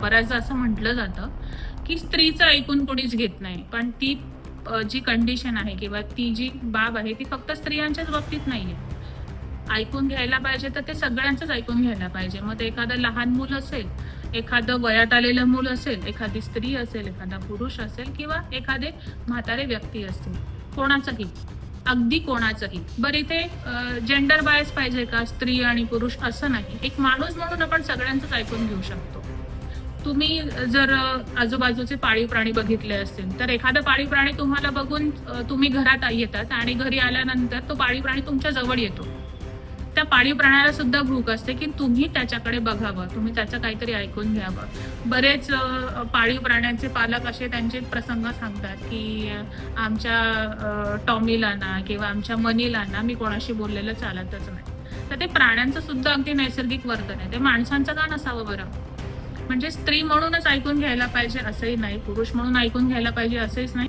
बऱ्याचदा असं म्हटलं जातं, की स्त्रीचं ऐकून कोणीच घेत नाही. पण ती जी कंडिशन आहे किंवा ती जी बाब आहे, ती फक्त स्त्रियांच्याच बाबतीत नाहीये. ऐकून घ्यायला पाहिजे तर ते सगळ्यांचंच ऐकून घ्यायला पाहिजे. मग ते एखादं लहान मूल असेल, एखादं वयात आलेलं मूल असेल, एखादी स्त्री असेल, एखादा पुरुष असेल किंवा एखादे म्हातारे व्यक्ती असतील. कोणाचंही, अगदी कोणाचंही. बरं इथे जेंडर बायस पाहिजे का? स्त्री आणि पुरुष असं नाही. एक माणूस म्हणून आपण सगळ्यांचंच ऐकून घेऊ शकतो. तुम्ही जर आजूबाजूचे पाळीव प्राणी बघितले असतील, तर एखादा पाळीव प्राणी तुम्हाला बघून तुम्ही घरात येतात आणि घरी आल्यानंतर तो पाळीव प्राणी तुमच्या जवळ येतो. त्या पाळीव प्राण्याला सुद्धा भूक असते, की तुम्ही त्याच्याकडे बघावं, तुम्ही त्याचं काहीतरी ऐकून घ्यावं. बरेच पाळीव प्राण्यांचे पालक असे त्यांचे प्रसंग सांगतात, की आमच्या टॉमीला ना किंवा आमच्या मनीला ना मी कोणाशी बोललेलं चालतच नाही. तर ते प्राण्यांचं सुद्धा अगदी नैसर्गिक वर्तन आहे. ते माणसांचं का नसावं बरं? म्हणजे स्त्री म्हणूनच ऐकून घ्यायला पाहिजे असंही नाही, पुरुष म्हणून ऐकून घ्यायला पाहिजे असंच नाही.